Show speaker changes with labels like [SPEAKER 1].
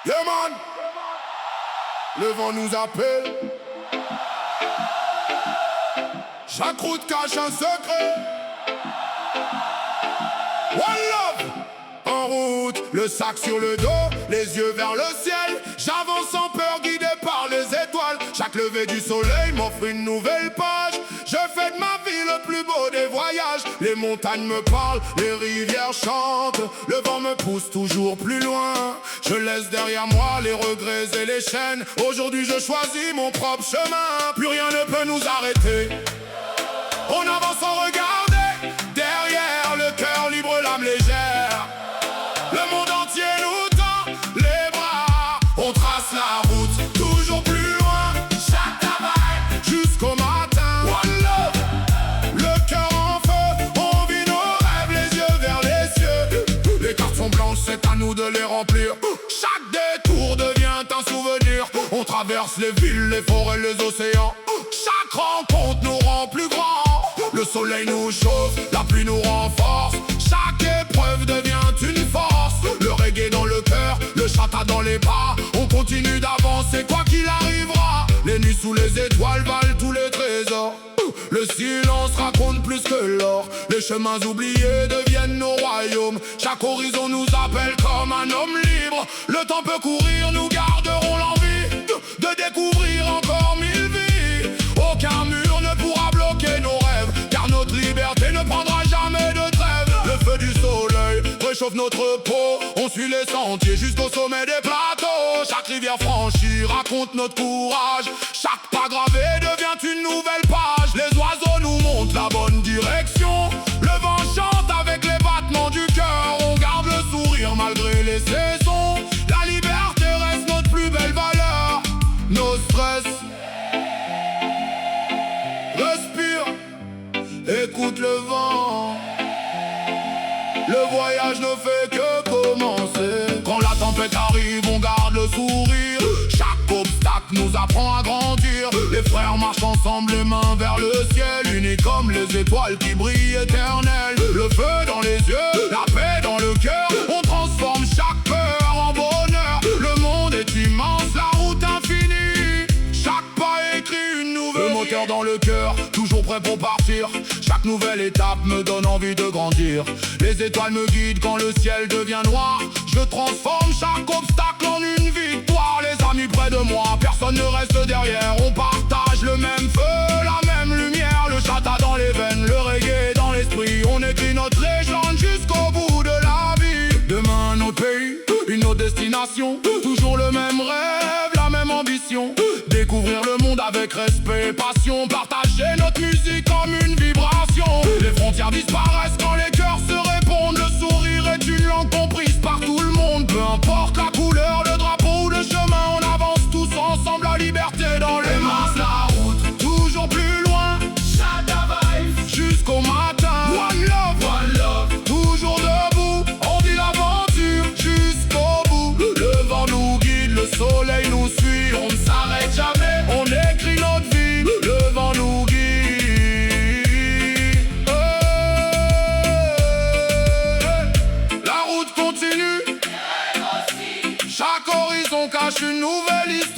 [SPEAKER 1] Yeah man, le vent nous appelle. Chaque route cache un secret. One love. En route, le sac sur le dos, les yeux vers le ciel. J'avance sans peur, guidé par les étoiles. Chaque lever du soleil m'offre une nouvelle page. Je fais de ma vie le plus beau des voyages. Les montagnes me parlent, les rivières chantent. Le vent me pousse toujours plus loin. Je laisse derrière moi les regrets et les chaînes. Aujourd'hui je choisis mon propre chemin. Plus rien ne peut nous arrêter. On avance sans regarder. Derrière le cœur libre, l'âme légère. Le monde entier nous tend les bras. On trace la route, toujours plus loin. Chaque travail, jusqu'au matin. One love, le cœur en feu. On vit nos rêves, les yeux vers les cieux. Les cartes sont blanches, c'est à nous de les remplir. Chaque détour devient un souvenir. On traverse les villes, les forêts, les océans. Chaque rencontre nous rend plus grands. Le soleil nous chauffe, la pluie nous renforce. Chaque épreuve devient une force. Le reggae dans le cœur, le chata dans les bras. On continue d'avancer quoi qu'il arrivera. Les nuits sous les étoiles valent tous les trésors. Le silence raconte plus que l'or. Les chemins oubliés deviennent nos royaumes. Chaque horizon nous appelle comme un homme libre. Le temps peut courir, nous garderons l'envie de découvrir encore mille vies. Aucun mur ne pourra bloquer nos rêves, car notre liberté ne prendra jamais de trêve. Le feu du soleil réchauffe notre peau. On suit les sentiers jusqu'au sommet des plateaux. Chaque rivière franchie raconte notre courage. Chaque pas gravé devient une nouvelle page. Les oiseaux nous montrent la bonne direction. Le vent chante avec les battements du cœur. On garde le sourire malgré les saisons. La liberté reste notre plus belle valeur. Nos stress, respire, écoute le vent. Le voyage ne fait que commencer. Quand la tempête arrive, on garde le sourire. Chaque obstacle nous apprend à grandir. Les frères marchent ensemble, les mains vers le ciel. Unis comme les étoiles qui brillent éternelles. Le feu dans les yeux, la paix dans le cœur. On transforme chaque peur en bonheur. Le monde est immense, la route infinie. Chaque pas écrit une nouvelle. Le moteur dans le cœur, toujours prêt pour partir. Chaque nouvelle étape me donne envie de grandir. Les étoiles me guident quand le ciel devient noir. Je transforme chaque obstacle en une victoire. Les amis près de moi, personne ne reste derrière. On partage le même feu, la même lumière. Le chata dans les veines, le reggae dans l'esprit. On écrit notre légende jusqu'au bout de la vie. Demain notre pays, une autre destination. Toujours le même rêve, la même ambition. Découvrir le monde avec respect et passion. Partager notre musique comme une vibration. Les frontières disparaissent quand les cœurs se répondent. Le sourire est une langue comprise par tout le monde. Peu importe la couleur, le drapeau ou le chemin, on avance tous ensemble, la liberté dans les mains. La route, toujours plus loin. Chata vibes, jusqu'au matin. One love, toujours debout. On vit l'aventure jusqu'au bout. Le vent nous guide, le soleil nous suit. On ne s'arrête jamais, on écrit notre vie. Le vent nous guide. La route continue. Chaque horizon cache une nouvelle histoire.